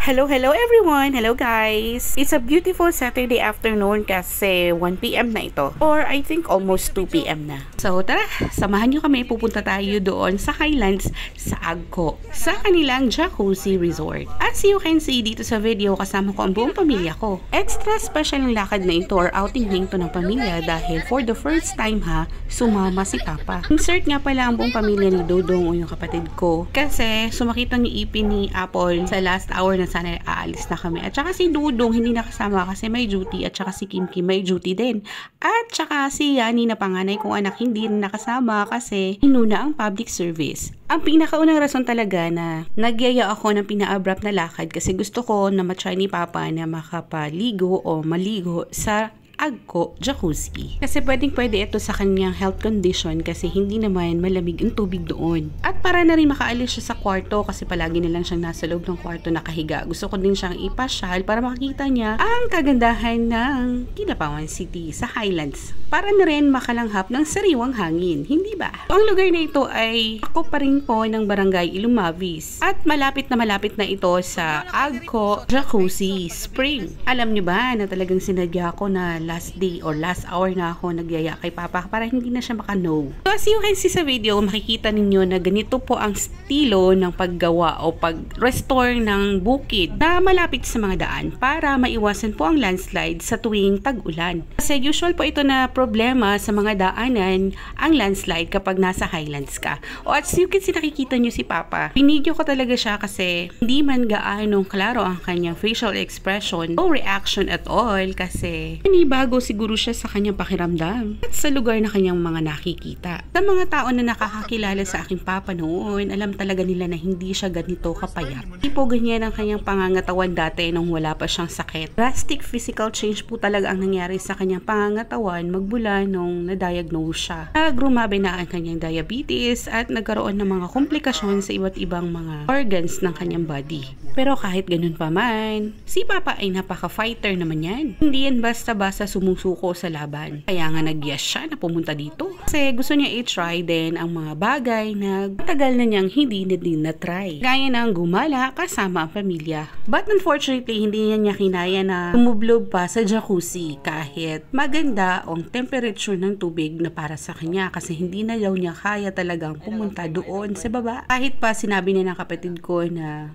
Hello everyone! Hello guys! It's a beautiful Saturday afternoon kasi 1 PM na ito. Or I think almost 2 PM na. So tara, samahan nyo kami. Pupunta tayo doon sa Highlands sa Agco, sa kanilang Jacuzzi Resort. As you can see dito sa video, kasama ko ang buong pamilya ko. Extra special ang lakad na ito or outing na ito ng pamilya dahil for the first time sumama si Papa. Insert nga pala ang buong pamilya ni Dodong o yung kapatid ko kasi sumakit ang ipin ni Apple sa last hour na sana aalis na kami. At saka si Dudong hindi nakasama kasi may duty at saka si Kim may duty din. At saka si Yani na panganay kong anak hindi rin nakasama kasi inuna ang public service. Ang pinakaunang rason talaga na nagyaya ako ng pina-abrupt na lakad kasi gusto ko na matry ni Papa na makapaligo o maligo sa Agco Jacuzzi. Kasi pwede ito sa kanyang health condition kasi hindi naman malamig ang tubig doon. At para na rin makaalis siya sa kwarto kasi palagi na lang siyang nasa loob ng kwarto nakahiga. Gusto ko din siyang ipasyal para makita niya ang kagandahan ng Kidapawan City sa Highlands. Para na rin makalanghap ng sariwang hangin, hindi ba? Ang lugar na ito ay ako pa rin po ng Barangay Ilumavis. At malapit na ito sa Agco Jacuzzi Spring. Alam niyo ba na talagang sinadya ko na last day or last hour na ako nagyaya kay Papa para hindi na siya maka-no. So as you can see sa video, makikita ninyo na ganito po ang estilo ng paggawa o pag-restore ng bukid na malapit sa mga daan para maiwasan po ang landslide sa tuwing tag-ulan. Kasi usual po ito na problema sa mga daanan ang landslide kapag nasa Highlands ka. O as you can see, nakikita nyo si Papa. Pinidyo ko talaga siya kasi hindi man gaanong klaro ang kanyang facial expression o reaction at all kasi bago siguro siya sa kanyang pakiramdam at sa lugar na kanyang mga nakikita. Sa mga tao na nakakakilala sa aking Papa noon, alam talaga nila na hindi siya ganito kapayat. Hindi po ganyan ang kanyang pangangatawan dati nung wala pa siyang sakit. Drastic physical change po talaga ang nangyari sa kanyang pangangatawan magmula nung na-diagnose siya. Grumabe na ang kanyang diabetes at nagkaroon ng mga komplikasyon sa iba't ibang mga organs ng kanyang body. Pero kahit ganun pa man, si Papa ay napaka-fighter naman yan. Hindi yan basta-basta sumusuko sa laban. Kaya nga nag-yes siya na pumunta dito. Kasi gusto niya i-try din ang mga bagay na tagal na niyang hindi na din na-try. Gaya ng gumala kasama ang pamilya. But unfortunately, hindi niya kinaya na umublob pa sa jacuzzi kahit maganda ang temperature ng tubig na para sa kanya kasi hindi na daw niya kaya talagang pumunta doon sa baba. Kahit pa sinabi niya ng kapatid ko na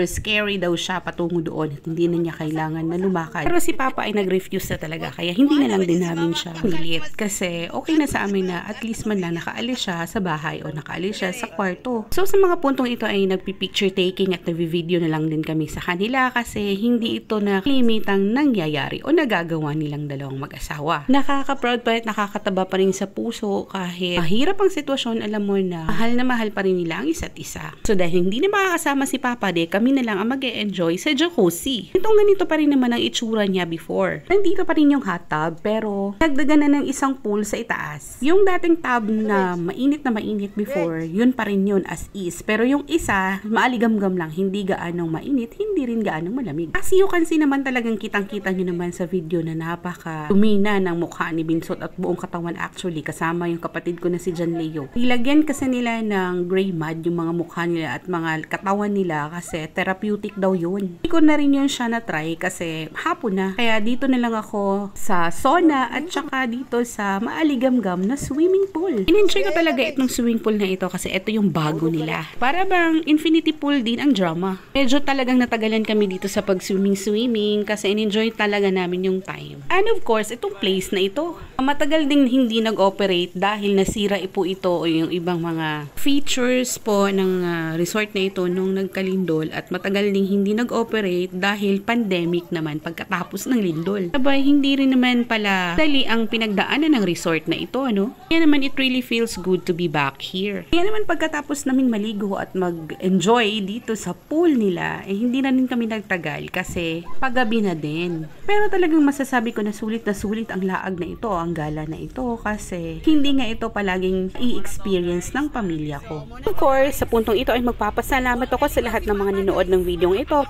scary daw siya patungo doon at hindi na niya kailangan na lumakad. Pero si Papa ay nag-refuse na talaga kaya hindi na lang din namin siya pilit kasi okay na sa amin na at least man lang nakaalis siya sa bahay o nakaalis siya sa kwarto. So sa mga puntong ito ay nagpi-picture taking at nagvi-video na lang din kami sa kanila kasi hindi ito na limitang nangyayari o nagagawa nilang dalawang mag-asawa. Nakaka-proud pa at nakakataba pa rin sa puso kahit mahirap ang sitwasyon, alam mo na mahal pa rin nila ang isa't isa. So dahil hindi na makakasama si Papa kami na lang ang mag-e-enjoy sa jacuzzi. Itong ganito pa rin naman ang itsura niya before. Nandito pa rin yung hot tub pero nagdagan na ng isang pool sa itaas. Yung dating tub na mainit before, yun pa rin yun as is. Pero yung isa, maaligamgam lang, hindi gaanong mainit, hindi rin gaanong malamig. As you can see naman talagang kitang-kita nyo naman sa video na napaka-tumina ng mukha ni Binsot at buong katawan actually kasama yung kapatid ko na si John Leo. Nilagyan kasi nila ng gray mud yung mga mukha nila at mga katawan nila kasi therapeutic daw yun. Hindi ko na rin yun siya na-try kasi hapon na. Kaya dito na lang ako sa sauna at saka dito sa maaligamgam na swimming pool. In-enjoy ko talaga itong swimming pool na ito kasi ito yung bago nila. Para bang infinity pool din ang drama. Medyo talagang natagalan kami dito sa pag-swimming kasi in-enjoy talaga namin yung time. And of course, itong place na ito. Matagal ding hindi nag-operate dahil nasira po ito o yung ibang mga features po ng resort na ito nung nagkalindol at matagal ding hindi nag-operate dahil pandemic naman pagkatapos ng lindol. Sabay, hindi rin naman pala dali ang pinagdaanan ng resort na ito, ano? Kaya naman it really feels good to be back here. Kaya naman pagkatapos naming maligo at mag-enjoy dito sa pool nila, hindi na rin kami nagtagal kasi paggabi na din. Pero talagang masasabi ko na sulit ang laag na ito, ang gala na ito kasi hindi nga ito palaging i-experience ng pamilya ko. Of course, sa puntong ito ay magpapasalamat ako sa lahat ng mga nanood ng video ito.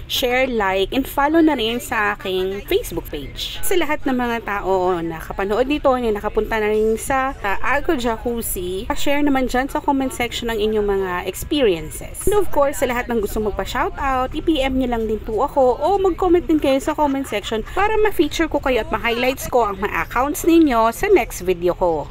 Share, like, and follow na rin sa aking Facebook page. Sa lahat ng mga tao na nakapanood nito, na nakapunta na rin sa Agco Jacuzzi, share naman dyan sa comment section ng inyong mga experiences. And of course, sa lahat ng gustong magpa-shoutout, i-PM nyo lang din po ako o mag-comment din kayo sa comment section para ma-feature ko kayo at ma-highlights ko ang mga accounts ninyo sa next video ko.